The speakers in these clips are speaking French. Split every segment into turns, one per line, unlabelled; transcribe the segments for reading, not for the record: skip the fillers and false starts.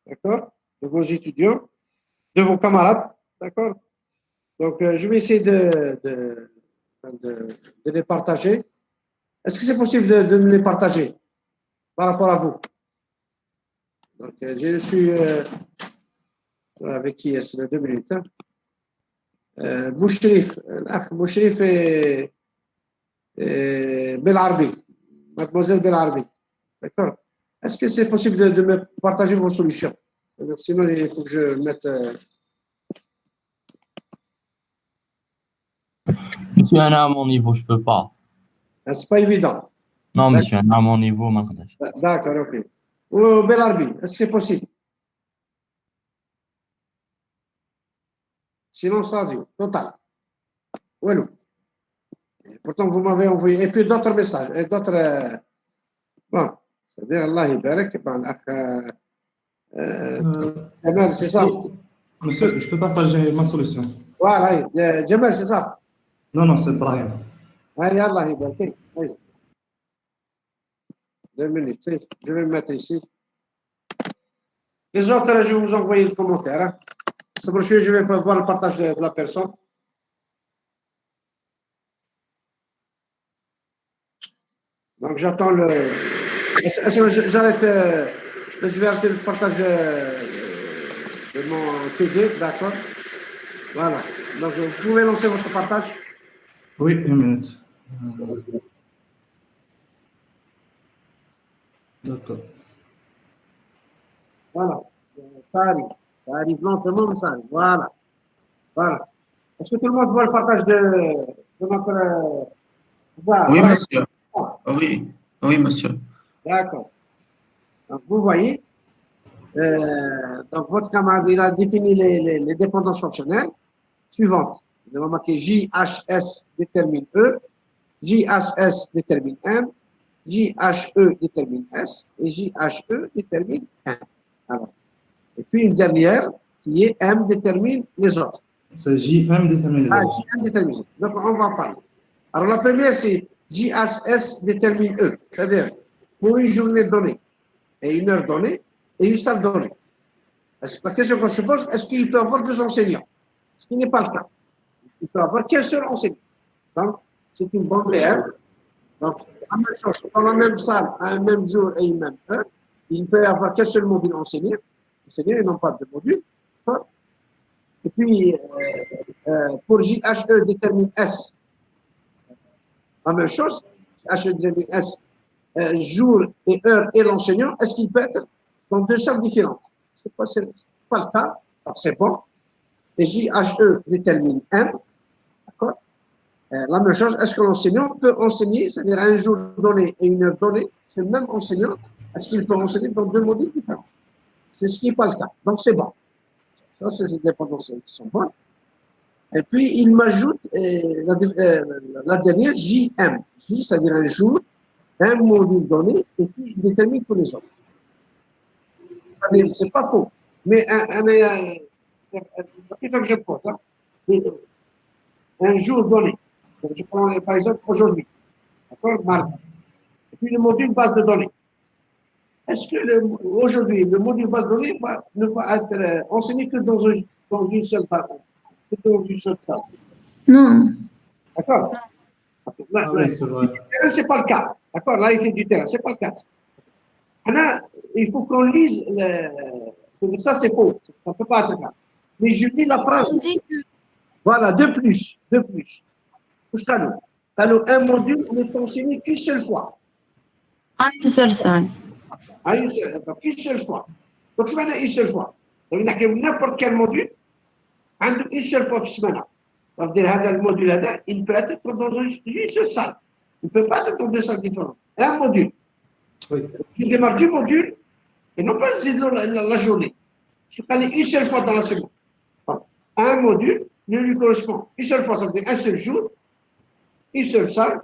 d'accord, de vos étudiants, de vos camarades, d'accord. Donc, je vais essayer de les partager. Est-ce que c'est possible de me les partager par rapport à vous? Donc, j'ai reçu, avec qui est-ce? 2 minutes. Hein. Bouchrif, Bouchrif et Belarbi, mademoiselle Belarbi. D'accord. Est-ce que c'est possible de me partager vos solutions? Sinon, il faut que je mette.
Monsieur, à mon niveau, je peux pas.
C'est pas évident.
Non, monsieur, à mon niveau, ما نقدرش.
D'accord, ok. Ou Belarbi, est-ce que c'est possible? Silence radio, total. Voilà. Pourtant, vous m'avez envoyé. Et puis d'autres messages. Et d'autres. Bon, c'est-à-dire, Allah Ibarak, Jamal, c'est ça?
Monsieur, je peux partager ma solution.
Voilà, Jamal, c'est ça?
Non, non, c'est Brahim.
Oui, Allah Ibarak. Oui. 2 minutes. Je vais me mettre ici. Les autres, je vais vous envoyer le commentaire. Hein. C'est pour ça que je vais voir le partage de la personne. Donc, j'attends le. J'arrête. Je vais arrêter le partage de mon TD, d'accord? Voilà. Donc, vous pouvez lancer votre partage?
Oui, 1 minute. D'accord.
Voilà. Ça arrive. Ça arrive lentement, mais ça arrive. Voilà. Voilà. Est-ce que tout le monde voit le partage de notre. Voilà.
Oui, monsieur. Oui, oui, monsieur.
D'accord. Donc, vous voyez, donc votre camarade, il a défini les dépendances fonctionnelles suivantes. Il va marquer JHS détermine E, JHS détermine M, JHE détermine S et JHE détermine M. Alors, et puis une dernière qui est M détermine les autres.
C'est JM déterminé.
Ah, JM détermine. Donc, on va en parler. Alors, la première, c'est JHS détermine E, c'est-à-dire pour une journée donnée et une heure donnée et une salle donnée. La question qu'on se pose, est-ce qu'il peut y avoir 2 enseignants? Ce qui n'est pas le cas. Il peut y avoir qu'un seul enseignant. Donc, c'est une bonne VR. Donc, la même chose, dans la même salle, à un même jour et une même heure, il ne peut y avoir qu'un seul module enseigné et non pas de module. Et puis, pour JHE détermine S, la même chose, JHE détermine S, jour et heure et l'enseignant, est-ce qu'il peut être dans 2 salles différentes? Ce n'est pas le cas, alors c'est bon. Et JHE détermine M, d'accord? La même chose, est-ce que l'enseignant peut enseigner, c'est-à-dire un jour donné et une heure donnée, c'est le même enseignant, est-ce qu'il peut enseigner dans 2 modules différents? C'est ce qui n'est pas le cas, donc c'est bon. Ça, c'est des dépendances qui sont bonnes. Et puis, il m'ajoute la dernière, JM. J, c'est-à-dire un jour, un module donné, et puis il détermine tous les autres. C'est pas faux. Mais la question que je pose, hein, un jour donné, donc je prends par exemple aujourd'hui, d'accord, mardi, et puis le module base de données. Est-ce que aujourd'hui, le module base de données ne va être enseigné que dans une seule salle?
Non.
D'accord?
Ah oui, c'est vrai.
C'est pas le cas. D'accord? Là, il fait du terrain. C'est pas le cas. Maintenant, il faut qu'on lise. Ça, c'est faux. Ça ne peut pas être le cas. Mais je lis la phrase. Voilà, de plus. Un module n'est enseigné qu'une seule fois.
En une seule salle.
Donc, une seule fois. Donc, je vais une seule fois. Donc, n'importe quel module, une seule fois par semaine. Donc, le module, il peut être dans une seule salle. Il ne peut pas être dans 2 salles différentes. Un module.
Oui.
Je démarre du module et non pas la journée. Je peux aller une seule fois dans la seconde. Donc, un module ne lui correspond une seule fois, ça veut dire un seul jour, une seule salle,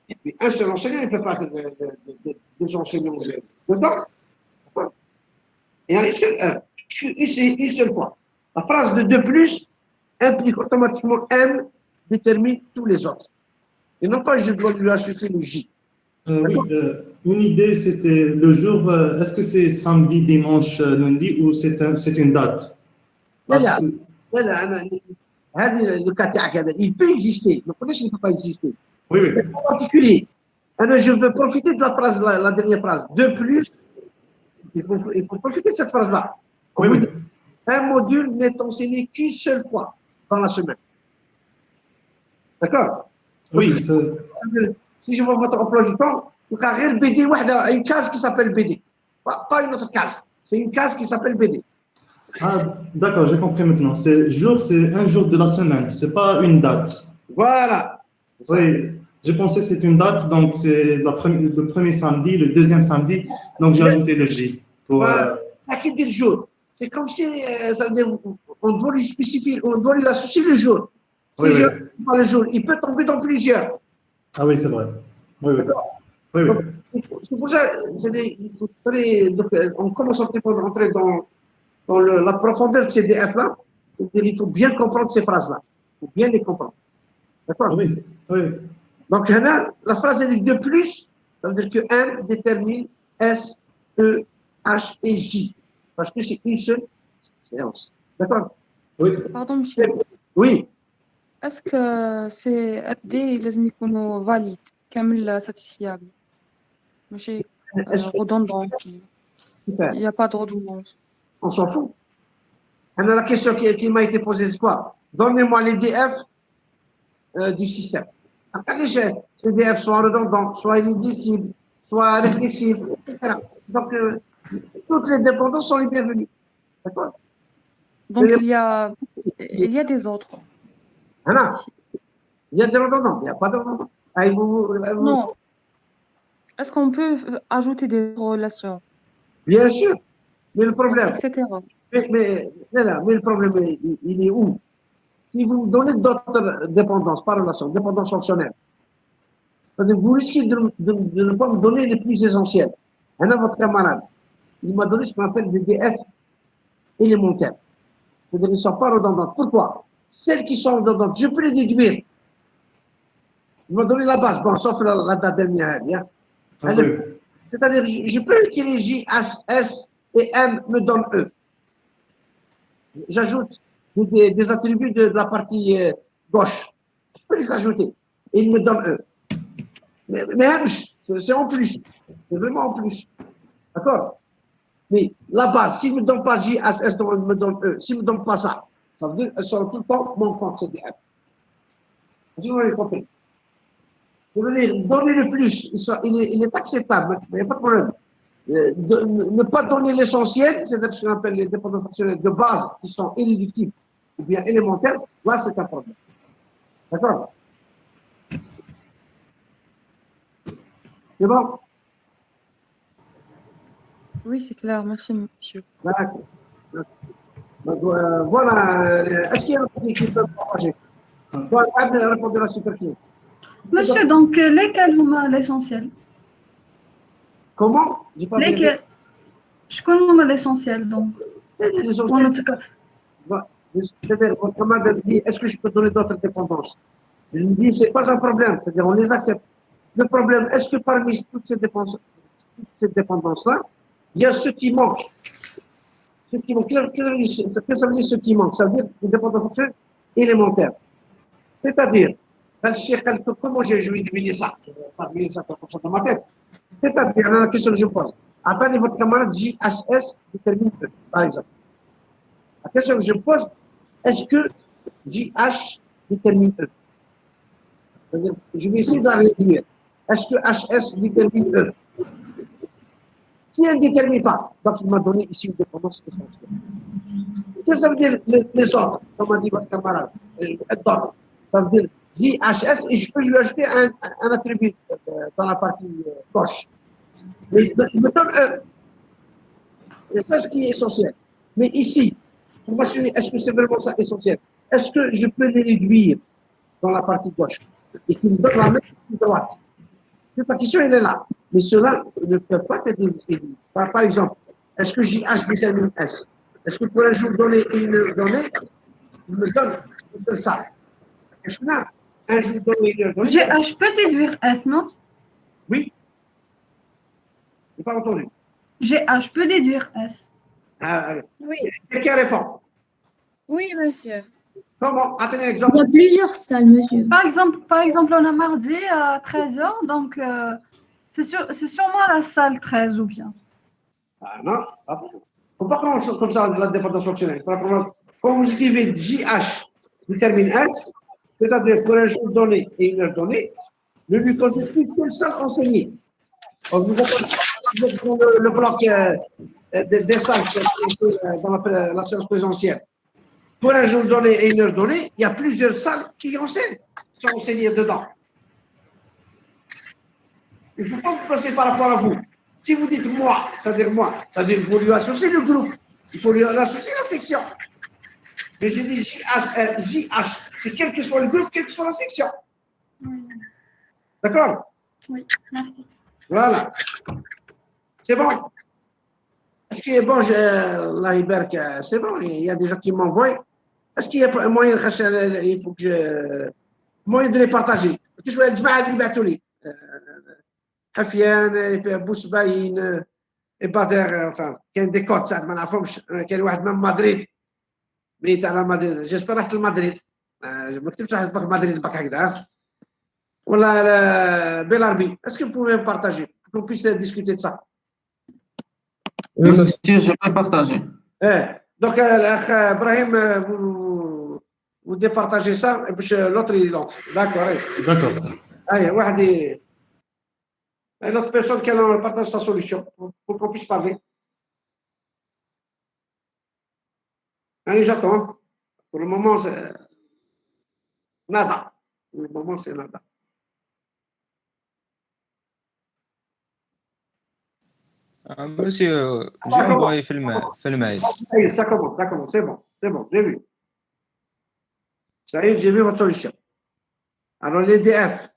et puis un seul enseignant, il ne peut pas être 2 enseignants dedans. Et à une seule heure, une seule fois. La phrase de plus implique automatiquement M détermine tous les autres. Et non pas je dois lui ajouter le J.
Oui, une idée, c'était le jour, est-ce que c'est samedi, dimanche, lundi ou c'est une date?
لا
Parce-
لا لا انا هذه لو كا تاعك هذا il peut exister ما قلناش il ne peut pas exister
Oui, oui.
en particulier انا je veux profiter de la phrase la dernière phrase de plus il faut profiter de cette phrase là
Oui, oui.
un module n'est enseigné qu'une seule fois dans la semaine d'accord
Oui,
si je vois votre emploi du temps il y a غير BD واحده une case qui s'appelle BD pas une autre case c'est une case qui s'appelle BD.
ah, d'accord, j'ai compris maintenant. C'est un jour de la semaine, c'est pas une date.
Voilà. C'est ça.
Oui, j'ai pensé que c'est une date, donc c'est le premier samedi, le deuxième samedi, donc j'ai ajouté le J. Pour,
Voilà. À qui dit le jour? C'est comme si ça veut dire, on doit lui spécifier, on doit lui associer le jour. Si
Oui,
je
oui.
ne pas le jour, il peut tomber dans plusieurs.
Ah oui, c'est vrai. Oui, oui. Oui, oui.
C'est pour ça, il faut donc, on commence à rentrer dans la profondeur de ces DF-là. C'est-à-dire, il faut bien comprendre ces phrases-là. Il faut bien les comprendre. D'accord?
Oui, oui.
Donc, là, la phrase elle est de plus, ça veut dire que M détermine S, E, H et J. Parce que c'est une seule séance. D'accord?
Oui.
Pardon, monsieur.
Oui.
Est-ce que c'est FD لازم يكونوا valide كامل satisfiable ماشي redondant il n'y a pas de redondance.
On s'en fout. Alors, la question qui m'a été posée, c'est quoi? Donnez-moi les DF du système. Après, les DF soit redondants, soit inéditibles, soit réflexibles, etc. Donc, toutes les dépendances sont les bienvenues. D'accord?
Donc il y a des autres.
Voilà. Il y a des redondants, il n'y a pas de redondants.
Non. Est-ce qu'on peut ajouter des relations,
Bien sûr. Mais le problème,
etc.
mais le problème, il est où? Si vous me donnez d'autres dépendances, pas relation, dépendance fonctionnelle, c'est-à-dire vous risquez de ne pas me donner les plus essentiels. Un votre camarade, il m'a donné ce qu'on appelle des DF élémentaires. C'est-à-dire qu'ils ne sont pas redondantes. Pourquoi? Celles qui sont redondantes, je peux les déduire. Il m'a donné la base, bon, sauf la date dernière. Hein.
Ah, oui.
C'est-à-dire, je peux que les J, H, S et M me donnent E. J'ajoute des attributs de la partie gauche. Je peux les ajouter. Et ils me donnent E. Mais c'est en plus. C'est vraiment en plus. D'accord? Mais la base, s'ils ne me donnent pas J, H, S, ils me donnent E. S'ils ne me donnent pas ça, ça veut dire qu'elles sont tout le temps mon compte CDF. Vous avez compris? C'est-à-dire, donner le plus, il est acceptable, il n'y a pas de problème. Ne pas donner l'essentiel, c'est-à-dire ce qu'on appelle les dépendances fonctionnelles de base qui sont inéluctibles ou bien élémentaires, là c'est un problème. D'accord? C'est bon?
Oui, c'est clair. Merci, monsieur.
D'accord. Donc, voilà. Est-ce qu'il y a un produit qui peut partager? Voilà, répondre à la superficie.
Monsieur, donc, lesquels هما l'essentiel?
Comment? J'ai pas bien
Lesquels? شكون هما l'essentiel donc?
L'essentiel, c'est-à-dire, votre camarade me dit, est-ce que je peux donner d'autres dépendances? Je lui dis, c'est pas un problème, c'est-à-dire, on les accepte. Le problème, est-ce que parmi toutes ces dépendances-là, il y a ceux qui manquent? Ceux qui manquent. Qu'est-ce que ça veut dire ceux qui manquent? Ça veut dire des dépendances fonctionnelles élémentaires. C'est-à-dire, comment je vais deviner ça? Je ne vais pas deviner ça comme ça dans ma tête. C'est-à-dire, la question que je pose. Attendez, votre camarade JHS détermine E, par exemple. La question que je pose, est-ce que JH détermine E? C'est-à-dire, je vais essayer de la réduire. Est-ce que HS détermine E? Si elle ne détermine pas, donc il m'a donné ici une dépendance essentielle. Qu'est-ce que ça veut dire les autres, comme a dit votre camarade? Ça veut dire JHS et je peux lui ajouter un attribut dans la partie gauche. Mais il me donne E. C'est ça ce qui est essentiel. Mais ici, pour m'assurer, est-ce que c'est vraiment ça essentiel? Est-ce que je peux les réduire dans la partie gauche et qu'il me donne la même droite? Cette question, elle est là. Mais cela ne peut pas être déduit. Par exemple, est-ce que JH détermine S? Est-ce que pour un jour donné et une heure donnée, il me donne ça? Est-ce que là, un jour donné et une heure donnée?
Je peux déduire S, non?
Oui. pas entendu.
GH peut déduire S.
Oui,
Quelqu'un répond.
oui, monsieur.
Comment? Attendez un
Il
exemple.
y a plusieurs salles, monsieur.
Par exemple, on a mardi à 13h, donc c'est sûrement la salle 13 ou bien.
Ah non, il ne faut pas commencer comme ça la dépendance fonctionnelle. Quand vous écrivez JH détermine S, c'est-à-dire pour un jour donné et une heure donnée, ne lui posez plus seule salle enseignée. Donc, vous êtes dans le bloc des salles dans la séance présentielle. Pour un jour donné et une heure donnée, il y a plusieurs salles qui enseignent, qui sont enseignées dedans. Il ne faut pas vous passer par rapport à vous. Si vous dites moi, c'est-à-dire il faut lui associer le groupe, il faut lui associer la section. Mais j'ai dit JH, c'est quel que soit le groupe, quelle que soit la section. D'accord?
Oui, merci.
Voilà. C'est bon. Est-ce qu'il est bon, la Iberk, c'est bon, il y a des gens qui m'envoient. Est-ce qu'il y a moyen, il faut que moyen de les partager? Parce que je vais être بعثوا لي حفيان بوسباين بدر enfin كاين دي كود ساعات ما نعرفهمش كاين واحد من مدريد ميت على مدريد جيسبر رحت لمدريد ما كتبتش واحد مدريد باك هكذا ولا بالعربي est-ce que vous pouvez partager pour qu'on puisse discuter de ça?
Monsieur, je peux partager.
Donc الاخ ابراهيم vous départagez ça et puis l'autre il entre. D'accord.
D'accord.
Allez, واحد une autre personne qui partage sa solution pour qu'on puisse parler. Allez, j'attends. Pour le moment, c'est nada. Pour le moment, c'est nada.
Monsieur, j'ai envoyé le mail.
Ça commence, c'est bon, j'ai vu. Ça y est, j'ai vu votre solution. Alors, l'EDF,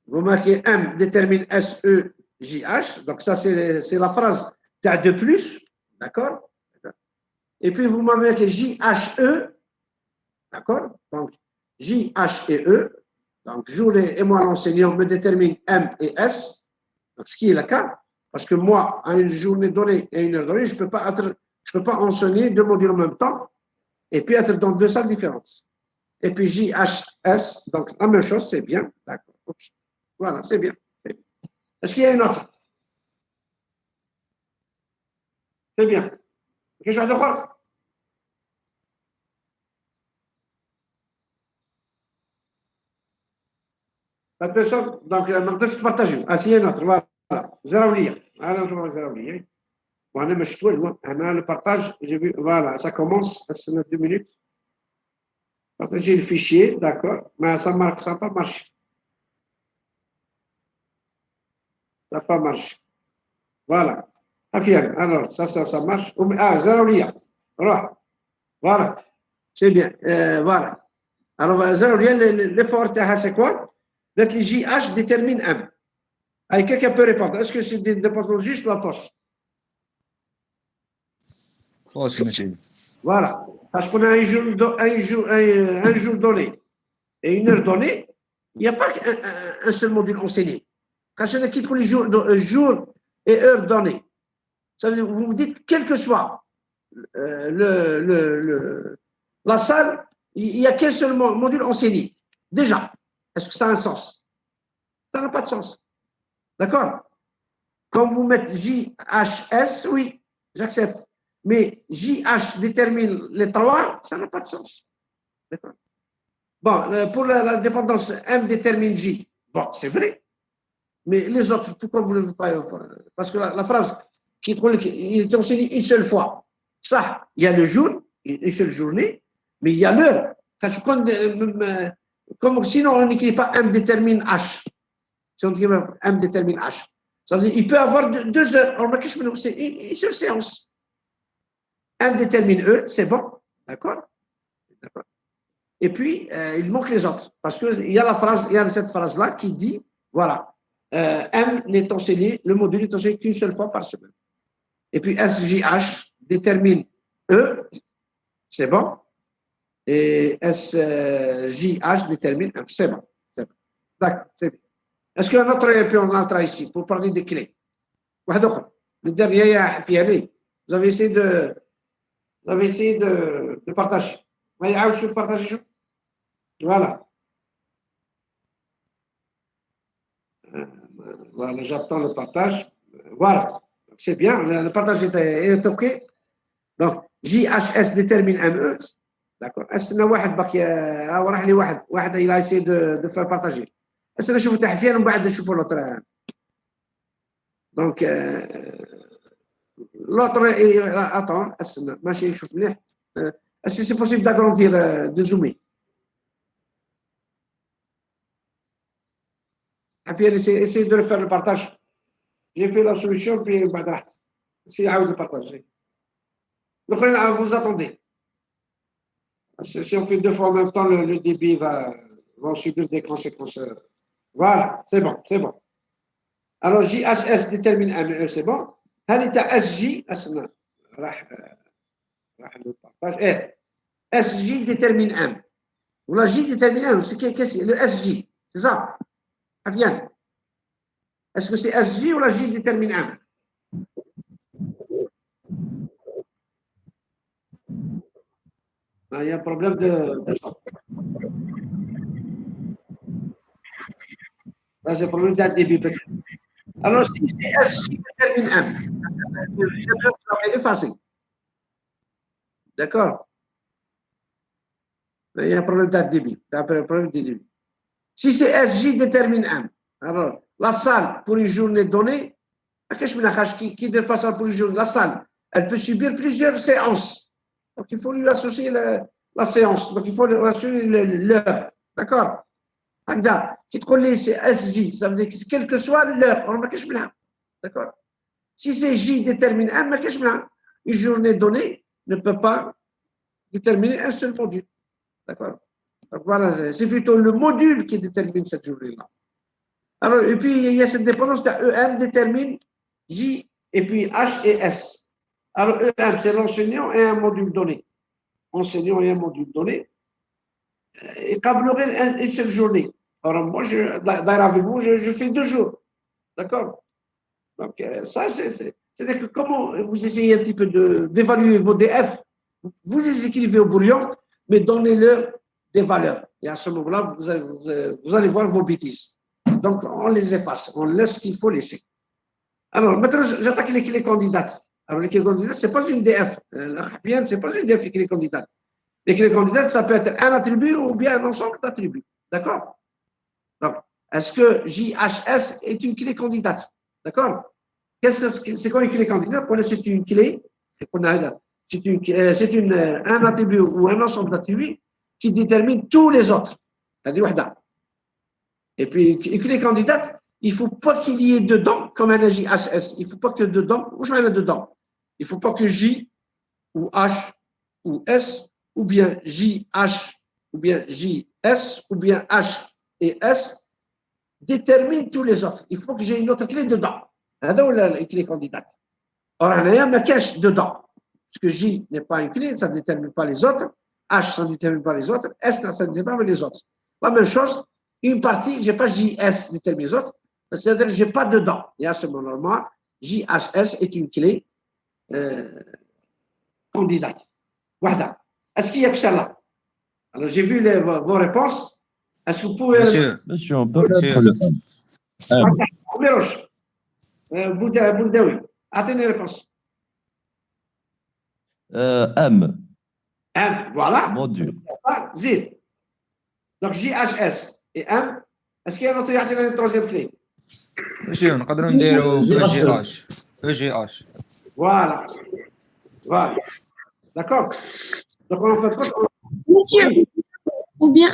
vous marquez M détermine SEJH, donc ça c'est la phrase de plus, d'accord? Et puis vous m'avez marqué JHE, d'accord? Donc JH et E, donc jour et moi l'enseignant me détermine M et S, donc ce qui est le cas, parce que moi, à une journée donnée et une heure donnée, je ne peux pas enseigner deux modules en même temps et puis être dans deux salles différentes. Et puis JHS, donc la même chose, c'est bien, d'accord, ok. Voilà, c'est bien. Est-ce qu'il y a une autre? C'est bien. Question de quoi? La personne, donc, je partage. Ah, s'il y a une autre, voilà. Zéraoulia. Alors, je vois Zéraoulia. Voilà, mais je suis le partage, j'ai vu, voilà, ça commence, ça met 2 minutes. Partager le fichier, d'accord, mais ça n'a pas marché. Ça n'a pas marché. Voilà. Affirme. Alors, ça marche. Ah, Zéraoulia. Voilà. C'est bien. Voilà. Alors, Zéraoulia, l'effort, c'est quoi? Donc, le JH détermine M. Allez, quelqu'un peut répondre. Est-ce que c'est des dépendances juste ou la force?
Force, monsieur.
Voilà. Parce qu'on a un jour donné et une heure donnée, il n'y a pas un seul module enseigné. Quand on a qui pour les jours et heures données, ça veut dire, vous me dites, quel que soit la salle, il n'y a qu'un seul module enseigné. Déjà, est-ce que ça a un sens? Ça n'a pas de sens. D'accord? Quand vous mettez JHS, oui, j'accepte. Mais JH détermine les trois, ça n'a pas de sens. D'accord? Bon, pour la dépendance, M détermine J. Bon, c'est vrai. Mais les autres, pourquoi vous ne voulez pas? Parce que la phrase qui est enseignée une seule fois. Ça, il y a le jour, une seule journée, mais il y a l'heure. Comme sinon, on n'écrit pas M détermine H. Si on dit M détermine H. Ça veut dire qu'il peut avoir 2 heures. C'est une seule séance. M détermine E, c'est bon. D'accord? Et puis, il manque les autres. Parce qu'il y a cette phrase-là qui dit, voilà, M n'est enseigné, le module est enseigné qu'une seule fois par semaine. Et puis SJH détermine E, c'est bon. Et SJH détermine F, c'est bon. D'accord, c'est bien. Est-ce qu'il y a un autre, puis on entre ici pour parler des clés? واحد اخر من دريه فيها لي vous avez essayé de partager ما يعاود شوف partager شوف voilà voilà j'attends le partage voilà c'est bien le partage est ok donc JHS détermine ME d'accord استنى واحد باقي راح لي واحد il a essayé de faire partager استنى نشوفوا تحفيا ومن بعد نشوفوا l'autre donc l'autre attends استنى ماشي يشوف مليح est-ce que c'est possible d'agrandir de zoomer تحفيا essayer de refaire le partage j'ai fait la solution puis بعد رحت essayez يعاود البارتاج الاخرين vous attendez si on fait deux fois en même temps le débit va subir des conséquences voilà c'est bon alors JHS détermine ME c'est bon هذه تاع SG اسمع راح le partage SG détermine M ou la J détermine M c'est qu'est-ce que le SG c'est ça Avian est-ce que c'est SG ou la J détermine M il y a un problème de là c'est un problème de débit peut-être alors si c'est SG détermine M c'est facile d'accord il y a un problème de débit si c'est SG détermine M alors la salle pour une journée donnée qui dépasse pour une journée la salle elle peut subir plusieurs séances donc il faut lui associer la séance donc il faut lui associer l'heure d'accord qui te colle c'est SG ça veut dire que quelle que soit l'heure on ne cache pas d'accord si c'est J détermine M une journée donnée ne peut pas déterminer un seul module d'accord donc voilà c'est plutôt le module qui détermine cette journée là alors et puis il y a cette dépendance de EM détermine J et puis H et S alors EM c'est l'enseignant et un module donné enseignant et un module donné et câblerait une seule journée alors moi d'ailleurs avec vous je fais 2 jours d'accord donc ça c'est-à-dire que comment vous essayez un petit peu d'évaluer vos DF vous les écrivez au brouillon mais donnez-leur des valeurs et à ce moment-là vous allez voir vos bêtises donc on les efface on laisse ce qu'il faut laisser alors maintenant j'attaque les clés candidates alors les clés candidates c'est pas une DF c'est pas une DF les clés candidates les clés candidates ça peut être un attribut ou bien un ensemble d'attributs d'accord donc est-ce que JHS est une clé candidate d'accord c'est quoi une clé candidate c'est une clé c'est un attribut ou un ensemble d'attributs qui détermine tous les autres et puis une clé candidate il ne faut pas qu'il y ait dedans comme un JHS il ne faut pas que dedans où je mets dedans il ne faut pas que J ou H ou S ou bien JH ou bien JS ou bien H et S déterminent tous les autres il faut que j'ai une autre clé dedans هذا ولا une clé candidate or هنايا ما كاش dedans parce que J n'est pas une clé ça ne détermine pas les autres H ça ne détermine pas les autres S ça ne détermine pas les autres la même chose une partie j'ai pas JS détermine les autres c'est-à-dire que j'ai pas dedans et à ce moment-là JHS est une clé candidate واحدة est-ce qu'il y a que ça là alors j'ai vu vos réponses est-ce que vous pouvez
Monsieur,
on peut mettre le
Mirosh Bouldaoui attendez les réponses
M
M voilà
module
Zid donc JHS et M est-ce qu'il y a un autre يعطينا une troisième clé
monsieur نقدروا نديروا EGH
voilà d'accord donc on fait quoi
Monsieur, ou bien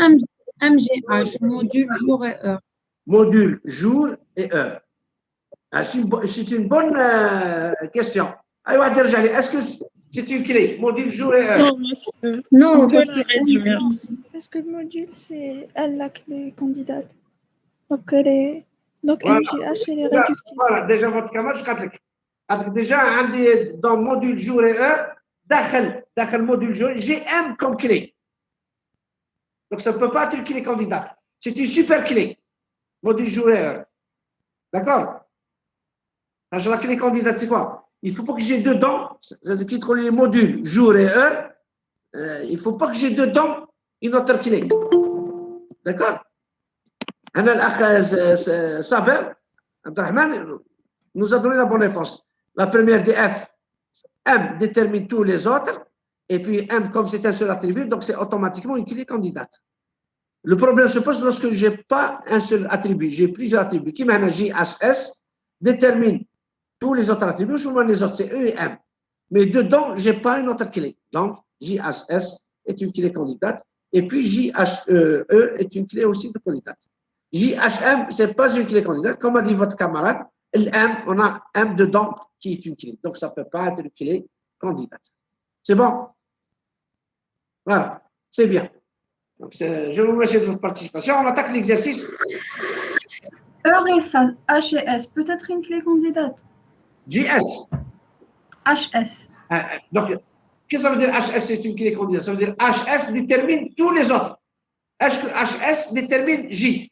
MGH, module jour et heure.
module jour et heure c'est une bonne question est-ce que c'est une clé module jour et heure
Non, parce que
Parce que le module, c'est elle la clé candidate. Donc, elle est. Donc,
voilà.
MGH, elle est réductible.
Voilà, déjà votre camarade, je قلت لك déjà dans module jour et heure داخل module jour j'ai M comme clé donc ça ne peut pas être une clé candidate c'est une super clé module jour et heure d'accord La clé candidate, c'est quoi? Il ne faut pas que j'ai dedans, c'est-à-dire qu'il les modules jour et heure, il ne faut pas que j'ai dedans une autre clé. D'accord? Saber, Abdelrahman, nous a donné la bonne réponse. La première DF, M détermine tous les autres, et puis M, comme c'est un seul attribut, donc c'est automatiquement une clé candidate. Le problème se pose lorsque je n'ai pas un seul attribut, j'ai plusieurs attributs. Qui maintenant JHS détermine tous les autres attributs, souvent les autres, c'est E et M. Mais dedans, je n'ai pas une autre clé. Donc, JHS est une clé candidate, et puis JHE est une clé aussi de candidate. JHM, ce n'est pas une clé candidate. Comme a dit votre camarade, l'M, on a M dedans qui est une clé. Donc, ça ne peut pas être une clé candidate. C'est bon? Voilà, c'est bien. Donc, je vous remercie de votre participation. On attaque l'exercice.
Heure et salle, H et S, peut-être une clé candidate.
JS.
HS.
Donc, qu'est-ce que ça veut dire HS c'est une clé candidate? Ça veut dire HS détermine tous les autres. Est-ce que HS détermine J?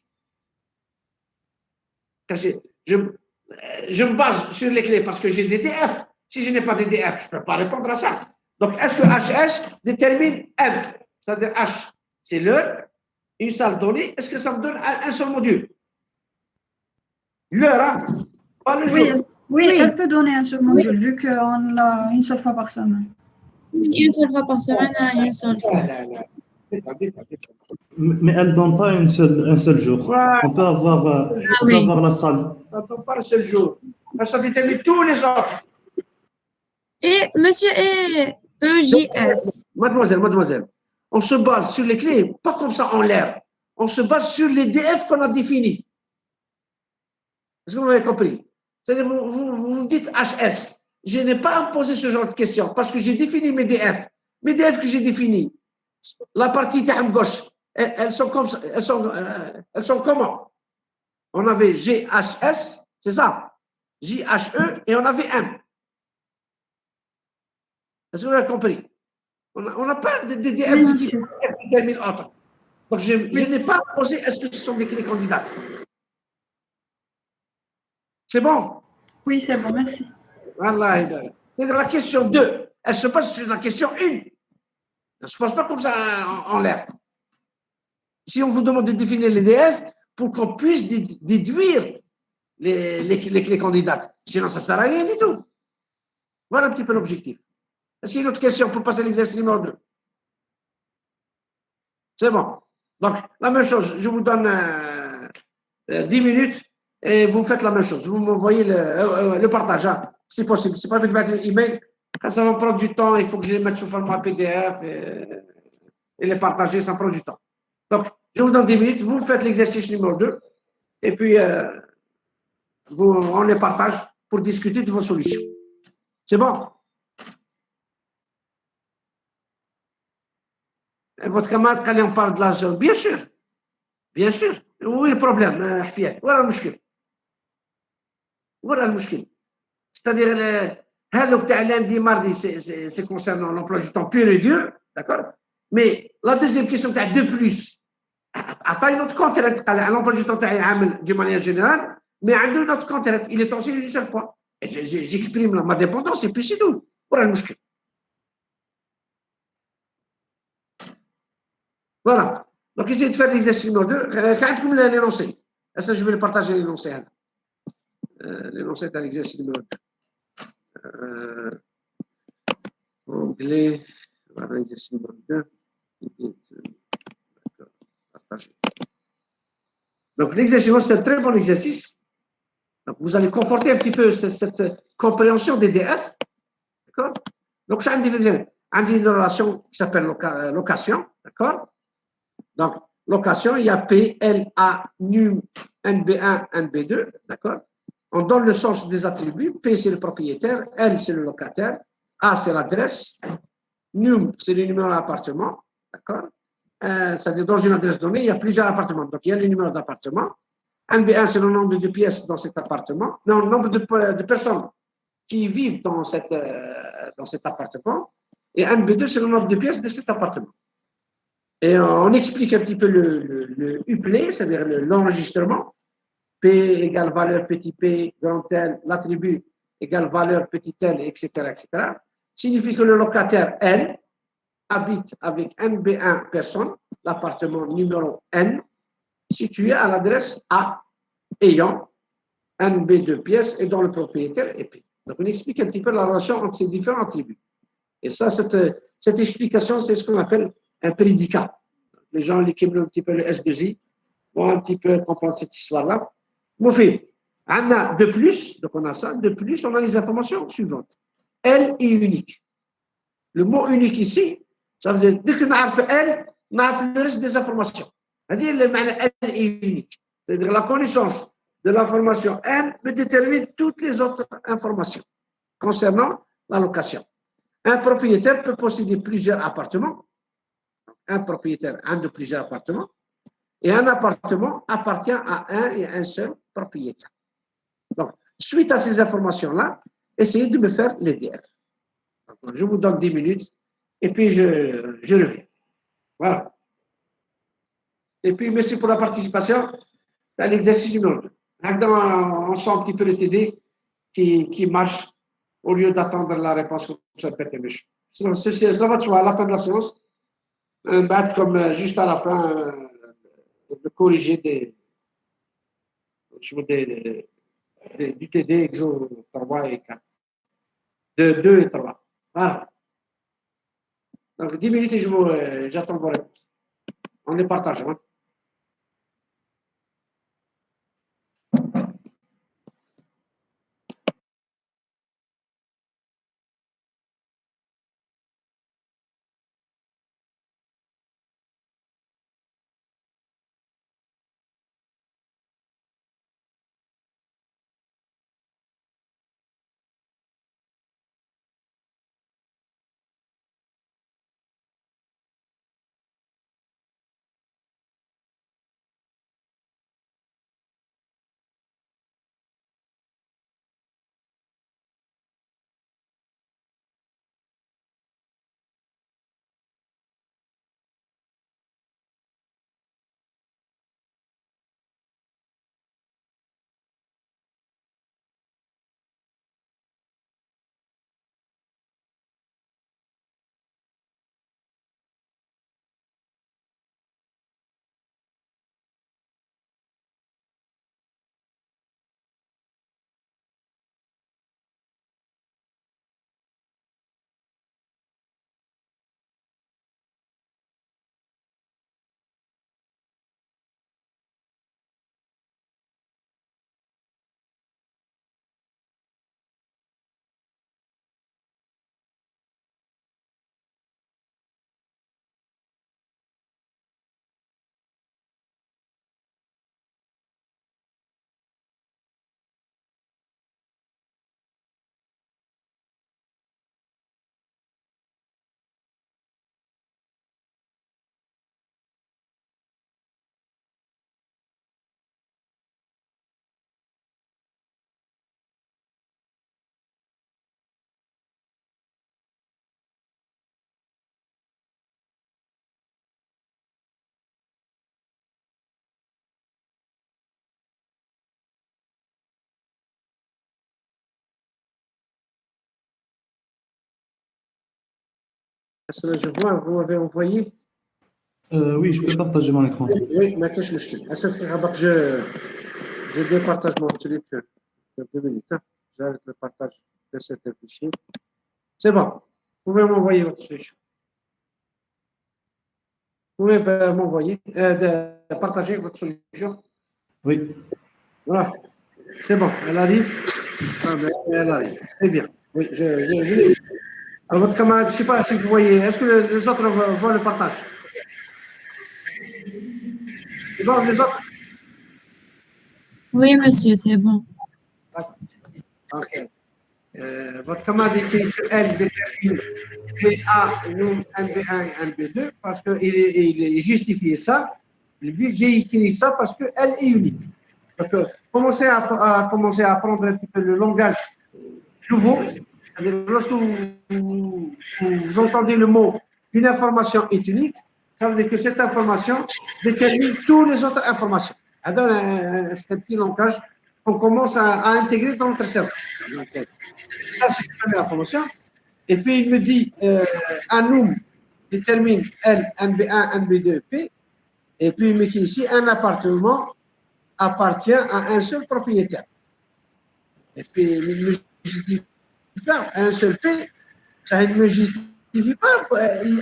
Je me base sur les clés parce que j'ai des DF. Si je n'ai pas de DF, je ne peux pas répondre à ça. Donc, est-ce que HS détermine M? C'est-à-dire H, c'est l'heure, une salle donnée. Est-ce que ça me donne un seul module? L'heure, hein? Pas le jour.
Oui, elle peut donner un seul module, vu qu'on l'a une seule fois par semaine.
Une seule fois par semaine à une seule salle.
Mais elle ne donne pas un seul jour. On peut avoir, avoir la salle.
Ça ne donne pas un seul jour. Ça détermine tous les autres.
Et monsieur EJS.
Mademoiselle, on se base sur les clés, pas comme ça en l'air. On se base sur les DF qu'on a définis. Est-ce que vous avez compris? C'est-à-dire, vous dites HS. Je n'ai pas imposé ce genre de questions parce que j'ai défini mes DF. Mes DF que j'ai définis, la partie à gauche, elles sont comment? On avait GHS, c'est ça? JHE et on avait M. Est-ce que vous avez compris? On n'a pas de DF qui détermine autre. Donc, je n'ai pas posé est-ce que ce sont des clés candidates. C'est bon?
Oui, c'est bon, merci.
Voilà. C'est-à-dire la question 2, elle se passe sur la question 1. Elle ne se passe pas comme ça en l'air. Si on vous demande de définir les DF pour qu'on puisse déduire les clés candidates, sinon ça ne sert à rien du tout. Voilà un petit peu l'objectif. Est-ce qu'il y a une autre question pour passer à l'exercice numéro 2? C'est bon. Donc, la même chose, je vous donne 10 minutes et vous faites la même chose. Vous m'envoyez le partage, hein, si possible. C'est pas de mettre un email. Quand ça va me prendre du temps, il faut que je les mette sous format PDF et les partager, ça prend du temps. Donc, je vous donne 10 minutes, vous faites l'exercice numéro 2 et puis on les partage pour discuter de vos solutions. C'est bon? Et votre camarade, quand on parle de l'argent, bien sûr. Bien sûr. Où est le problème, Hafiyat? Où est le mushkil? Où est le mushkil? C'est-à-dire, lundi, mardi, c'est concernant l'emploi du temps pur et dur, d'accord? Mais la deuxième question, tu as 2+. Tu as une autre contrainte, l'emploi du temps, tu as d'une manière générale, mais à une autre contrainte, il est enseigné une seule fois. Et j'exprime ma dépendance et puis c'est tout. Où est le mushkil? Voilà. Donc, essayez de faire l'exercice numéro 2. Quand vous l'énoncé, ça, je vais le partager l'énoncé. L'énoncé est à l'exercice numéro 2. Anglais, voilà l'exercice numéro 2. D'accord, partagé. Donc, l'exercice, c'est un très bon exercice. Donc, vous allez conforter un petit peu cette compréhension des DF. D'accord? Donc, j'ai une relation qui s'appelle location. D'accord? Donc, location, il y a P, L, A, num, NB1, NB2, d'accord? On donne le sens des attributs. P, c'est le propriétaire. L, c'est le locataire. A, c'est l'adresse. Num, c'est le numéro d'appartement, d'accord? C'est-à-dire, dans une adresse donnée, il y a plusieurs appartements. Donc, il y a le numéro d'appartement. NB1, c'est le nombre de pièces dans cet appartement. Non, le nombre de personnes qui vivent dans cet appartement. Et NB2, c'est le nombre de pièces de cet appartement. Et on explique un petit peu le uplay, c'est-à-dire l'enregistrement. P égale valeur petit p, grand L, l'attribut égale valeur petit l, etc., etc., signifie que le locataire L habite avec NB1 personnes, l'appartement numéro N, situé à l'adresse A, ayant NB2 pièces et dont le propriétaire est P. Donc, on explique un petit peu la relation entre ces différents attributs. Et ça, cette explication, c'est ce qu'on appelle un prédicat. Les gens qui aiment un petit peu le S2I vont un petit peu comprendre cette histoire-là. Moufid, de plus, donc on a ça, de plus, on a les informations suivantes. L est unique. Le mot unique ici, ça veut dire, dès qu'on a fait L, on a fait le reste des informations. C'est-à-dire, le mot L est unique. C'est-à-dire, la connaissance de l'information N me détermine toutes les autres informations concernant la location. Un propriétaire peut posséder plusieurs appartements. Un propriétaire, un de plusieurs appartements. Et un appartement appartient à un et un seul propriétaire. Donc, suite à ces informations-là, essayez de me faire l'EDF. Je vous donne 10 minutes et puis je reviens. Voilà. Et puis, merci pour la participation à l'exercice numéro 2. On sent un petit peu le TD qui marche au lieu d'attendre la réponse comme ça peut être méchant. Cela va, tu vois, à la fin de la séance, comme juste à la fin, de corriger du TD exo 3 et 4. De 2 et 3. Voilà. Donc, 10 minutes et j'attends vos réponses. On les partage. Hein? Je vois, vous m'avez envoyé.
Oui, je peux partager mon écran.
Oui, mais qu'est-ce que je départage mon truc. 2 minutes. Hein. J'arrête le partage de cet fichier. C'est bon. Vous pouvez m'envoyer votre solution. Vous pouvez m'envoyer, partager votre solution.
Oui.
Voilà. C'est bon. Elle arrive. Ah, mais elle arrive. C'est bien. Oui, je l'ai vu. Alors, votre camarade, je ne sais pas si vous voyez. Est-ce que les autres voient le partage? C'est bon, les autres?
Oui, monsieur, c'est bon.
D'accord. Ok. Votre camarade écrit que N détermine PA, non NB1 et NB2 parce qu'il justifie ça. J'ai écrit ça parce qu'elle est unique. Donc, commencez à apprendre un petit peu le langage nouveau. Lorsque vous entendez le mot « une information est unique », ça veut dire que cette information détermine toutes les autres informations. C'est un petit langage qu'on commence à intégrer dans notre cerveau. Donc, ça, c'est la première information. Et puis, il me dit un nombre détermine L, NB1, NB2, P. Et puis, il me dit ici un appartement appartient à un seul propriétaire. Et puis, il me justifie pas un seul P. Ça ne me justifie pas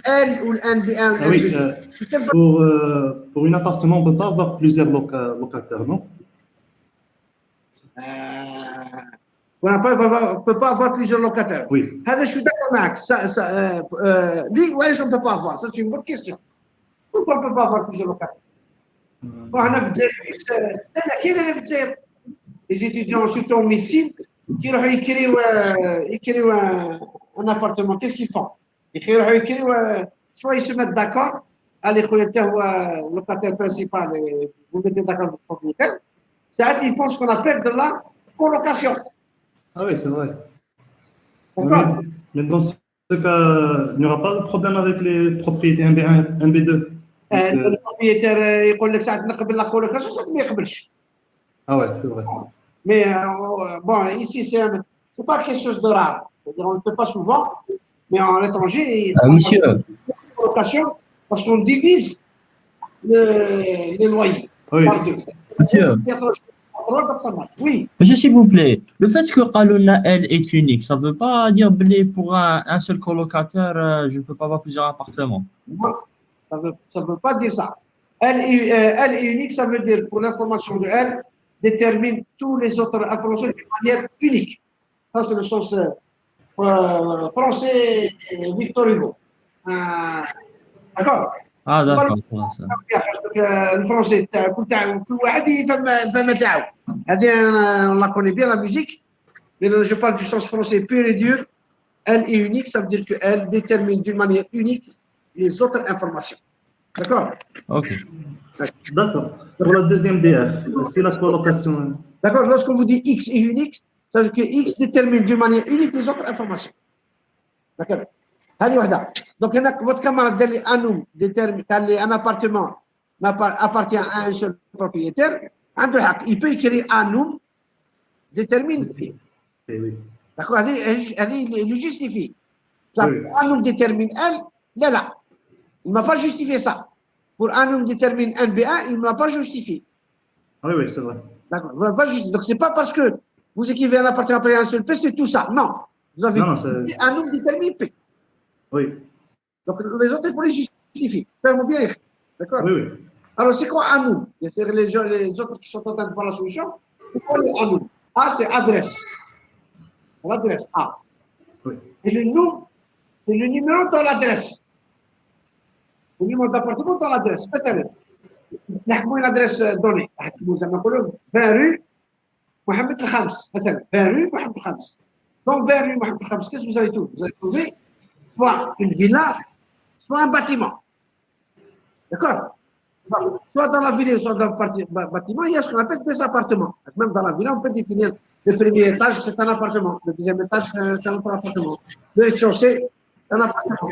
L ou NB1 ou
Oui,
NB2.
pour un appartement, on ne peut pas avoir plusieurs locataires, non?
On ne peut pas avoir plusieurs locataires.
Oui.
Je suis d'accord avec ça. Oui, on ne peut pas avoir. Ça, c'est une bonne question. Pourquoi on ne peut pas avoir plusieurs locataires? Les étudiants, surtout en médecine, qui écrivent un appartement, qu'est-ce qu'ils font? Soit ils se mettent d'accord, allez, le locataire principal, vous mettez d'accord avec le propriétaire, ça, ils font ce qu'on appelle de la colocation.
Ah oui, c'est vrai.
D'accord?
Mais dans ce cas, il n'y aura pas de problème avec les propriétés MB1, MB2.
Le propriétaire, il dit que ça te la colocation, ça ne te
Ah ouais, c'est vrai.
Mais bon, ici, c'est pas quelque chose de rare. C'est-à-dire, on ne le fait pas souvent, mais en étranger,
monsieur.
Colocation, parce qu'on divise les loyers
Oui.
par deux.
Monsieur.
Ça marche. Oui.
Monsieur, s'il vous plaît, le fait que Qaluna L est unique, ça ne veut pas dire que pour un seul colocataire, je ne peux pas avoir plusieurs appartements.
Non, ça ne veut pas dire ça. L est unique, ça veut dire pour l'information de L, détermine toutes les autres informations de manière unique. Ça, c'est le sens français Victor Hugo. D'accord?
Ah, d'accord.
Le français, on la connaît bien, la musique, mais je parle du sens français pur et dur. Elle est unique, ça veut dire qu'elle détermine d'une manière unique les autres informations. D'accord?
Ok.
D'accord. Pour la deuxième DF, c'est la colocation.
D'accord? Lorsqu'on vous dit X est unique, ça veut dire que X détermine d'une manière unique les autres informations. D'accord? Donc, votre camarade détermine qu'un appartement appartient à un seul propriétaire. Il peut écrire un nom détermine. D'accord? Il le justifie. Un nom détermine elle, là. Il ne m'a pas justifié ça. Pour un nom détermine NB1, il ne m'a pas justifié.
Oui, oui, c'est vrai.
D'accord. Donc, ce n'est pas parce que vous écrivez un appartement après un seul P, c'est tout ça. Non. Vous avez dit un nom détermine P.
Oui.
Donc, les autres, il faut les justifier. Faites-moi bien. D'accord?
Oui, oui.
Alors, c'est quoi un nom? Les autres qui sont en train de voir la solution, c'est quoi les un nom? A, c'est adresse. L'adresse A.
Oui.
Et le nom, c'est le numéro dans l'adresse. Le numéro d'appartement dans l'adresse. Peut-être. نحكموا l'adresse donnée. زعما نقولوا 20 rue محمد الخامس مثلا 20 rue محمد الخامس. Donc 20 rue محمد الخامس, qu'est-ce que vous allez trouver? Vous allez trouver soit une villa, soit un bâtiment. D'accord? Soit dans la ville, soit dans le bâtiment, il y a ce qu'on appelle des appartements. Même dans la ville, on peut définir le premier étage, c'est un appartement. Le deuxième étage, c'est un autre appartement. Le rez-de-chaussée, c'est un appartement.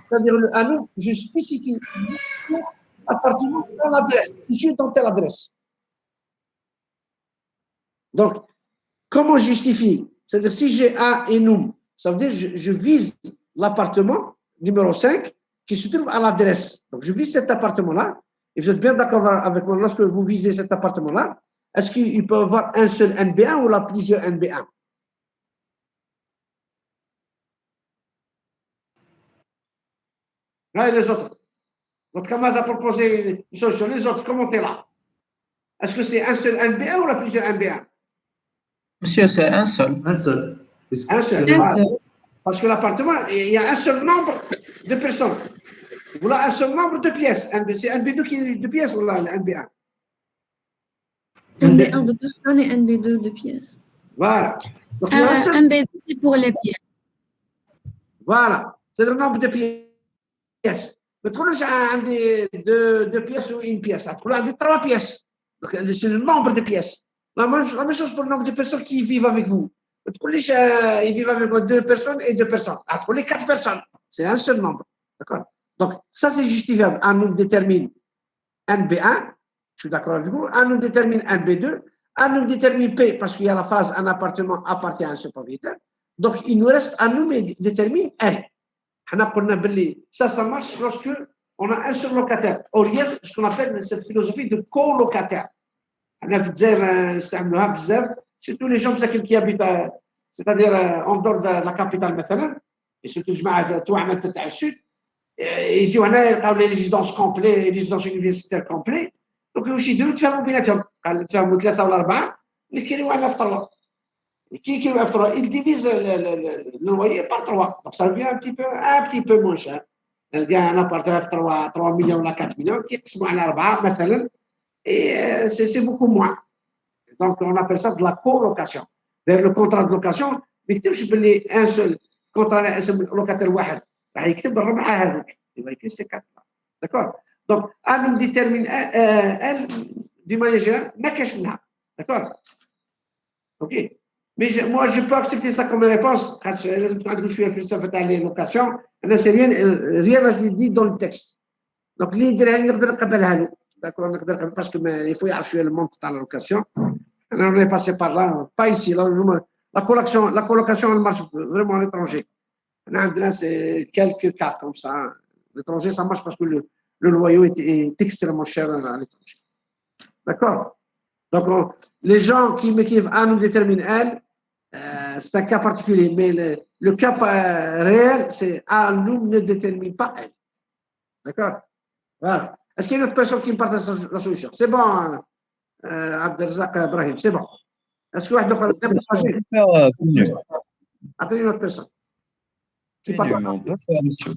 C'est-à-dire, un nom, je spécifie l'appartement dans l'adresse, situé dans telle adresse. Donc, comment justifie? C'est-à-dire, si j'ai un et nom, ça veut dire que je vise l'appartement numéro 5 qui se trouve à l'adresse. Donc, je vise cet appartement-là, et vous êtes bien d'accord avec moi, lorsque vous visez cet appartement-là, est-ce qu'il peut y avoir un seul NB1 ou là plusieurs NB1? Là, et les autres. Votre camarade a proposé une solution. Les autres, commentez-là. Est-ce que c'est un seul NB1 ou là plusieurs NB1?
Monsieur, c'est un seul.
Un seul.
Un seul.
Un seul.
Parce que l'appartement, il y a un seul nombre de personnes. Voilà un seul nombre de pièces. C'est NB2 qui est de pièces ou là, le NB1?
NB1 de personnes et NB2 de pièces.
Voilà. Donc, il y a un seul...
NB2, c'est pour les pièces.
Voilà. C'est le nombre de pièces. Mais trop un deux pièces ou une pièce. Trop un trois pièces. Donc, c'est le nombre de pièces. La même chose pour le nombre de personnes qui vivent avec vous. Ils vivent avec deux personnes et deux personnes. Pour les 4 personnes, c'est un seul nombre. D'accord? Donc, ça, c'est justifiable. Un nombre détermine un B1, je suis d'accord avec vous, un nous détermine un B2, un nous détermine P parce qu'il y a la phrase un appartement appartient à un seul propriétaire. Donc il nous reste un nous détermine L. Ça marche lorsque on a un seul locataire. Or, il y a ce qu'on appelle cette philosophie de colocataire. Surtout les gens qui habitent, c'est-à-dire en dehors de la capitale, مثلا, et surtout الجماعة تاعنا تاع السود, يجوا هنا يلقاو لي ريزيدونس كومبلي لي ريزيدونس يونيفرسيتير كومبلي دونك واش يديروا يتفاهموا بيناتهم قال يتفاهموا ثلاثه ولا اربعه اللي كيليو عندنا في 3 كي كيليو في 3 il divise le loyer par 3 donc ça devient un petit peu moins cher نلقى un appartement في 3 مليون ولا 4 مليون كيقسموا على 4 مثلا et c'est beaucoup moins donc on appelle ça de la colocation d'ailleurs le contrat de location ما يكتبش باللي un seul contrat اسم لوكاتير واحد راح يكتب الربعه هذوك يبقى يكتب سي 4 داكور دونك ان ديتيرمين ال دي مانيير جينيرال ما كاش منها داكور اوكي مي moi je peux accepter ça comme réponse خاطر لازم تكون عندكم شويه فلسفه تاع لي لوكاسيون انا سي ريان دي دون التكست دونك اللي يديرها نقدر نقبلها له داكور نقدر نقبل باسكو يفو يعرف شويه المونت تاع la location انا on est passé par là pas ici la colocation elle marche vraiment à l'étranger. C'est quelques cas comme ça. L'étranger, ça marche parce que le loyer est extrêmement cher à l'étranger. D'accord? Donc, les gens qui m'écrivent A nous détermine L, c'est un cas particulier. Mais le cas réel, c'est A nous ne détermine pas L. D'accord? Voilà. Est-ce qu'il y a une autre personne qui me partage la solution? C'est bon, Abdelrazak Ibrahim, c'est bon. Est-ce que vous avez attendez une autre personne. C'est pas
on peut faire, monsieur.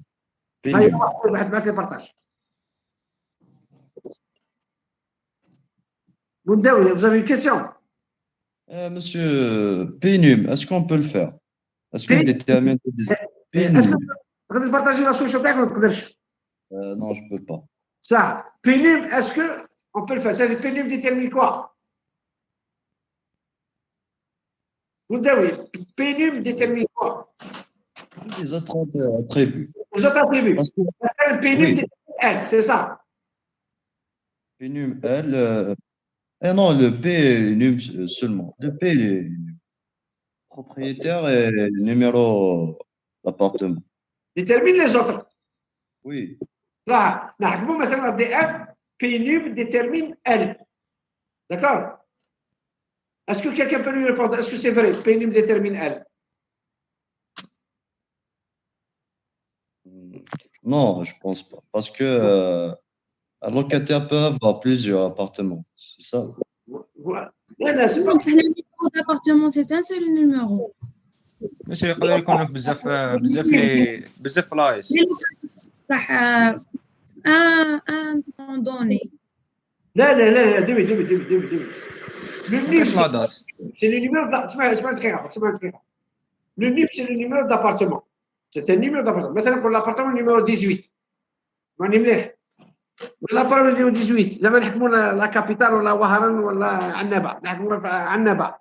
بعد البارتاج. Boundaoui, vous avez une question?
Monsieur Pénum, est-ce qu'on peut le faire? Est-ce qu'on détermine Pénum?
Est-ce que vous pouvez partager la solution?
Non, je ne peux pas.
Ça, Pénum, est-ce qu'on peut le faire? C'est Pénum détermine quoi? Boundaoui, Pénum détermine quoi?
Les autres attributs.
Les autres attributs. Le pénum détermine L, c'est ça.
Pénum L. Non, le pénum seulement. Le P, le propriétaire et le numéro d'appartement.
Détermine les autres.
Oui.
Là, نحكموا مثلا DF pénum détermine L. D'accord? Est-ce que quelqu'un peut lui répondre? Est-ce que c'est vrai? Pénum détermine L.
Non, je ne pense pas. Parce que un locataire peut avoir plusieurs appartements. C'est ça.
Voilà.
Donc, c'est le numéro d'appartement, c'est un seul numéro.
ماشي يقدر يكون لك بزاف بلايص
صح un temps donné.
لا دمي c'est le numéro le NIP c'est le numéro d'appartement. C'est un numéro d'appartement. Maintenant, pour l'appartement numéro 18. L'appartement numéro 18. زعما نحكموا la capitale ولا وهران ولا عنابة. نحكموا عنابة.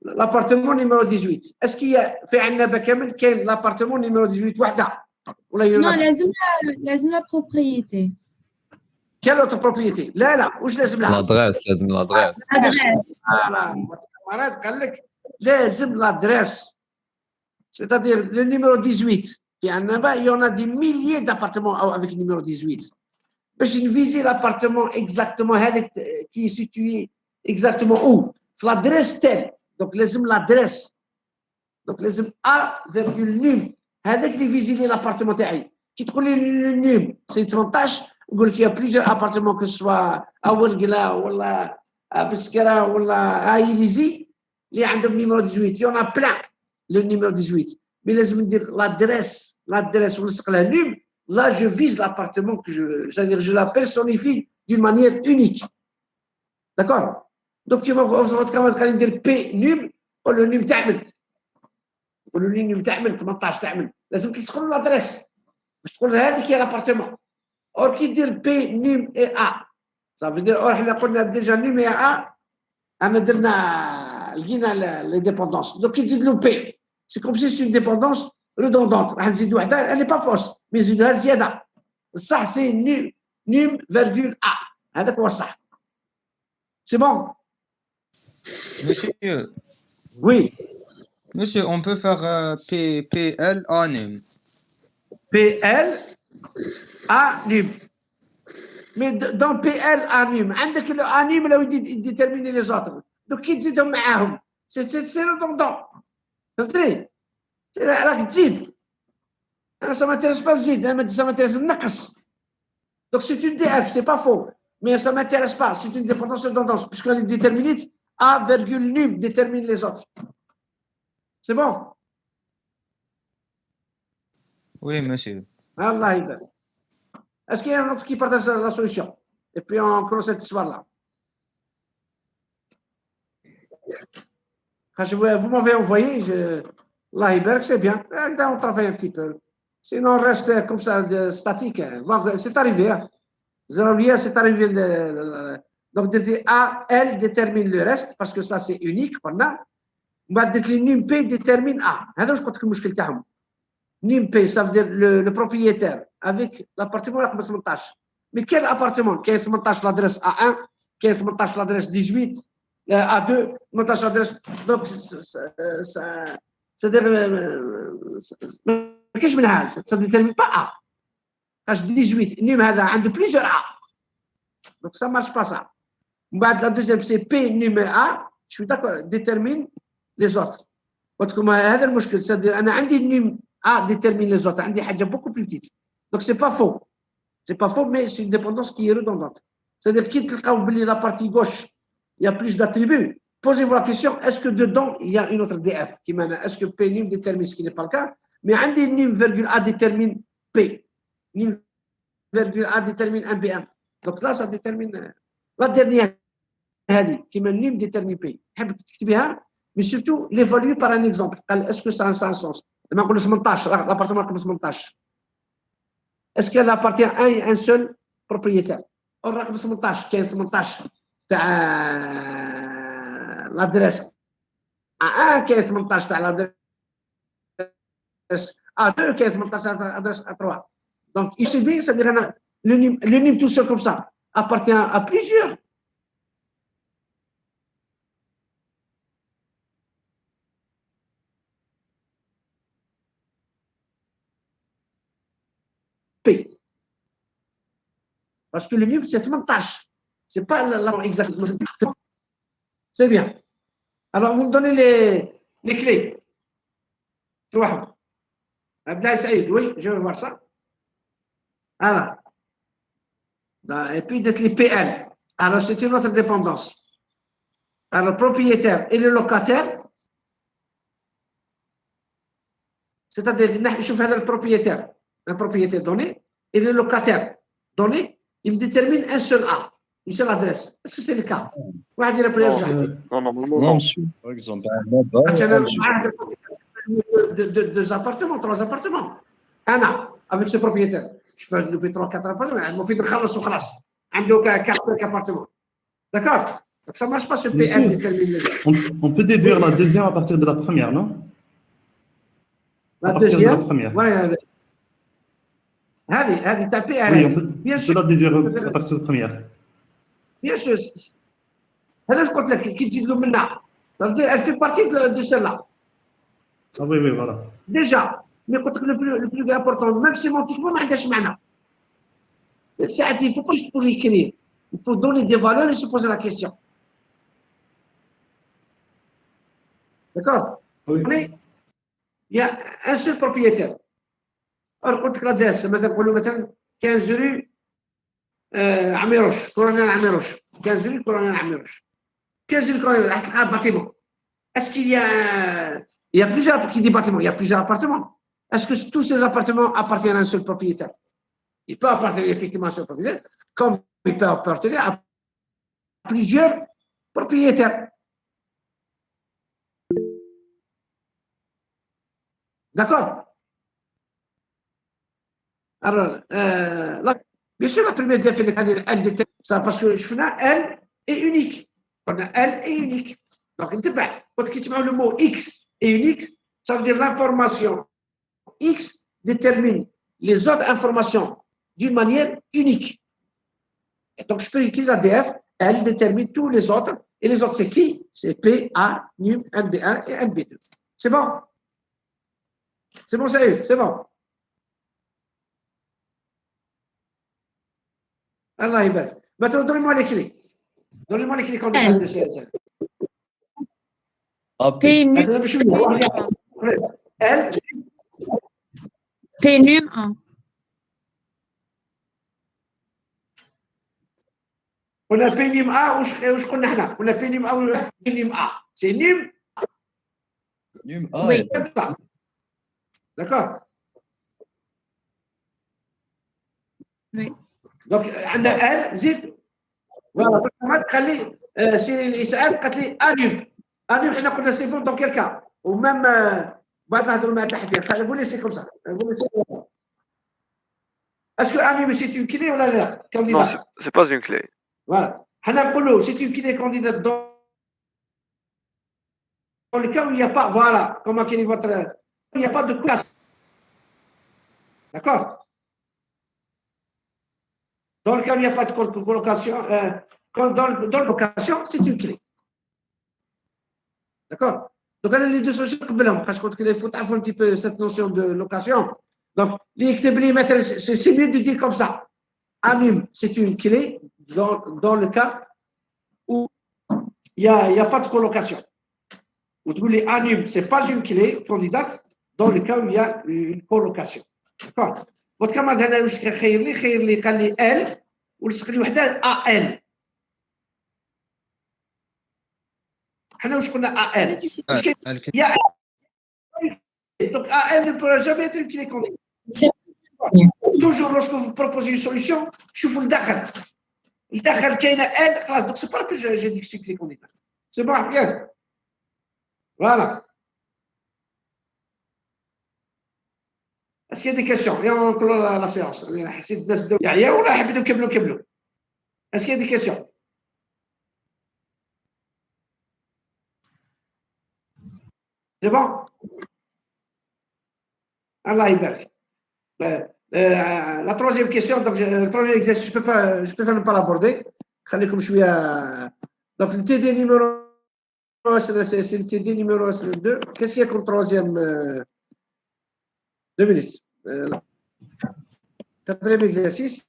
L'appartement numéro 18. Est-ce qu'il y a في عنابة كامل كاين l'appartement numéro 18 وحده؟ ولا
Non, لازم la propriété.
Quelle autre propriété؟ لا واش لازم لها؟
لازم l'adresse.
فوالا قال لك لازم l'adresse. C'est-à-dire le numéro 18. Il y en a des milliers d'appartements avec le numéro 18. Mais je vise l'appartement exactement qui est situé exactement où? L'adresse telle. Donc, l'adresse. Donc, A,num. هذاك اللي فيزيلي l'appartement تاعي. كي تقول لي le num, c'est 18, نقول لك il y a plusieurs appartements que ce soit à Ouergla ولا à Biskra ولا à Élysée اللي عندهم numéro 18. Il y en a plein. Le numéro 18. Mais لازم ندير l'adresse ونلصق لها num. Là, je vise l'appartement que c'est-à-dire je la personnifie d'une manière unique. D'accord? Donc, tu vas voir ندير P num ou le num تعمل. le num تعمل 18 تعمل. لازم تلصق له l'adresse. باش تقول هذيك هي l'appartement. Or كي دير P num et A. Ça veut dire or احنا قلنا déjà num et A. أنا درنا لقينا les dépendances. Donc, il dit le P. C'est comme si c'est une dépendance redondante. Elle n'est pas fausse, mais une زيادة. Ça, c'est num, virgule A. هذاك هو الصح. C'est bon?
Monsieur,
Oui.
monsieur, on peut faire PL anime.
PL anime. Mais dans PL anime, عندك الانيم لو يديترميني لي زوتر. دوك كي تزيدهم معاهم سي ريدوندون. فهمتني؟ راك تزيد. انا ça m'intéresse pas تزيد، انا ça m'intéresse نقص. Donc c'est une DF, c'est pas faux. Mais ça m'intéresse pas, c'est une dépendance redondante, puisque les déterminite A virgule num détermine les autres. C'est bon?
Oui, monsieur.
Allah يبارك. Est-ce qu'il y a un autre qui partage la solution? Et puis on clôt cette histoire-là. Vous m'avez envoyé, Allah يبارك, c'est bien. On travaille un petit peu. Sinon, on reste comme ça, statique. C'est arrivé. Hein. Zérolia, c'est arrivé. Donc, A, L détermine le reste, parce que ça, c'est unique. Le num P détermine A. هذا واش قلت لك المشكل تاعهم. Num P, ça veut dire le propriétaire, avec l'appartement رقم 18. Mais quel appartement? كاين 18 l'adresse A1, كاين 18 l'adresse 18, A2, 18 l'adresse. Donc, c'est-à-dire, ما كاينش منها. Ça ne détermine pas A. H 18, num هذا عنده plusieurs A. Donc, ça ne marche pas ça. La deuxième, c'est P num A. Je suis d'accord, détermine les autres. هذا المشكل. C'est-à-dire, أنا عندي num A détermine les autres. عندي حاجة beaucoup plus petite. Donc, c'est pas faux. C'est pas faux, mais c'est une dépendance qui est redondante. C'est-à-dire, qui تلقاو باللي la partie gauche, il y a plus d'attributs. Posez-vous la question, est-ce que dedans, il y a une autre DF qui mène? Est-ce que P num détermine, ce qui n'est pas le cas? Mais عندي num virgule A détermine P. Num virgule A détermine un BM. Donc là, ça détermine la dernière. Qui mène num détermine P. حابب تكتبيها, mais surtout l'évaluer par un exemple. Est-ce que ça a un sens? لما نقول 18, l'appartement comme 18. Est-ce qu'elle appartient à un seul propriétaire? Or, رقم 18 كاين 18 تاع l'adresse A1, كاين 18 تاع l'adresse A2, كاين 18 تاع l'adresse A3. Donc, ICD, c'est-à-dire le num tout seul comme ça appartient à plusieurs. P. Parce que le num, c'est 18. Ce n'est pas l'argent exactement. C'est bien. Alors, vous me donnez les clés. Abdel Saïd, oui, je veux voir ça. Voilà. Et puis, d'être les PL. Alors, c'est une autre dépendance. Alors, le propriétaire et le locataire, c'est-à-dire, je fais le propriétaire, un propriétaire donné, et le locataire donné, il me détermine un seul A, une seule adresse. Est-ce que c'est le cas?
Non, non, monsieur. Par exemple,
deux appartements, 3 appartements. Anna, avec ce propriétaire. Je peux louper 3, 4 appartements. Il m'a fait de khalas ou khalas. عنده 4 appartements. D'accord? Donc ça ne marche pas ce PL détermine les autres.
On peut déduire la deuxième à partir de la première, non?
La deuxième?
Oui,
هذه تاع
on peut la déduire à partir de la première.
Bien sûr. هذا واش قلت لك كي تزيد له منها. Elle fait partie de celle-là.
Ah oui, oui, voilà.
Déjà, mais le plus important, même sémantiquement, ما عندهاش معنى. Il ne faut pas juste pour écrire. Il faut donner des valeurs et se poser la question. D'accord?
Oui.
Il y a un seul propriétaire. Alors, قلت لك l'adresse, مثلا نقولوا مثلا 15 rue عميروش, colonel عميروش. 15 rue colonel عميروش. 15 rue colonel un bâtiment. Est-ce qu'il y a... Il y a plusieurs bâtiments, il y a plusieurs appartements. Est-ce que tous ces appartements appartiennent à un seul propriétaire? Il peut appartenir effectivement à un seul propriétaire, comme il peut appartenir à plusieurs propriétaires. D'accord? Alors, bien sûr, la première définition, elle détermine ça parce que je fais elle est unique. Elle est unique. Donc, quand tu mets le mot X est unique, ça veut dire l'information X détermine les autres informations d'une manière unique. Donc, je peux écrire la DF, elle détermine tous les autres. Et les autres, c'est qui? C'est P, A, NUM, NB1 et NB2. C'est bon? C'est bon, Saïd? C'est bon? Allah يبارك. Maintenant, donnez-moi les clés. Donnez-moi les clés candidats de CSL.
AP.
P num
Elle,
P num 1.
on a P num A وش قلنا احنا؟ On a P num A ou P num A. C'est num.
Num A.
Oui.
D'accord?
Oui.
Donc, عندنا elle زيد. Voilà. تخلي سيرين يسأل قالت لي انيم. انيم احنا قلنا سي بون dans quel cas? ومام بعد نهضروا مع التحفير. Vous laissez comme ça. Vous laissez. Est-ce que anime c'est une clé ou là?
Non, c'est pas une clé.
Voilà. C'est une clé candidate dans le cas où il n'y a pas, voilà, comment quel est votre, il n'y a pas de classe. D'accord? Dans le cas où il n'y a pas de colocation, dans le location, c'est une clé. D'accord? Donc, les deux solutions, parce qu'il faut avoir un petit peu cette notion de location. Donc, c'est mieux de dire comme ça. Anime, c'est une clé dans le cas où il n'y a pas de colocation. Vous voulez anime, ce n'est pas une clé candidate dans le cas où il y a une colocation. D'accord? Votre camarade, il a elle, ou il a AL. On a AL. Il y a donc AL ne pourra jamais être une clé candidate. Toujours lorsque vous proposez une solution, je vous le dakhal. Le dakhal qui est L, donc c'est pas que j'ai dit que c'est une clé candidate. C'est bon, bien. Voilà. Est-ce qu'il y a des questions? Et on clôt la séance. Est-ce qu'il y a des questions? C'est bon? Allah يبارك. La troisième question, donc le premier exercice, je peux faire ne pas l'aborder. خليكم شوية. Donc le TD numéro c'est le TD numéro 2. Qu'est-ce qu'il y a comme troisième? 2 minutes. Quatrième exercice,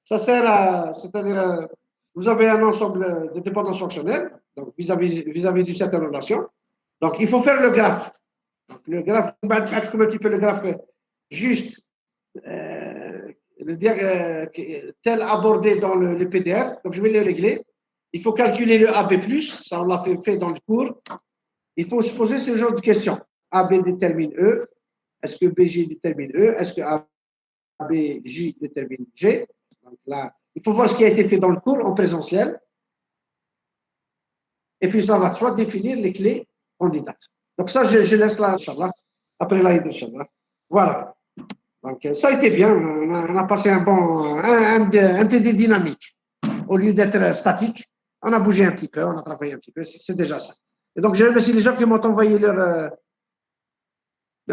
ça sert à, c'est-à-dire, vous avez un ensemble de dépendances fonctionnelles, donc vis-à-vis d'une certaine relation. Donc, il faut faire le graphe. Donc, le graphe, comme un petit peu le graphe juste, tel abordé dans le PDF. Donc, je vais le régler. Il faut calculer le AB+, ça on l'a fait dans le cours. Il faut se poser ce genre de questions. AB détermine E. Est-ce que BJ détermine E? Est-ce que ABJ détermine G? Donc là, il faut voir ce qui a été fait dans le cours en présentiel. Et puis, ça va soit définir les clés candidates. Donc ça, je laisse là, Inch'Allah, après l'Aïd, Inch'Allah. Voilà. Donc ça a été bien. On a passé un TD dynamique. Au lieu d'être statique, on a bougé un petit peu, on a travaillé un petit peu. C'est déjà ça. Et donc, je remercie les gens qui m'ont envoyé leur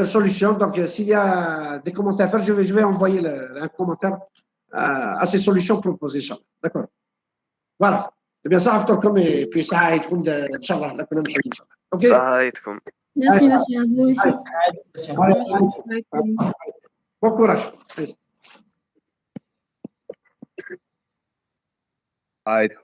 solution. Donc, s'il y a des commentaires à faire, je vais envoyer un commentaire à ces solutions proposées, Inch'Allah. D'accord? Voilà. Eh bien, ça va comme et puis ça va être Inch'Allah, la colonne Inch'Allah. OK?
Merci, monsieur. À vous aussi.
Bon courage. Ça va être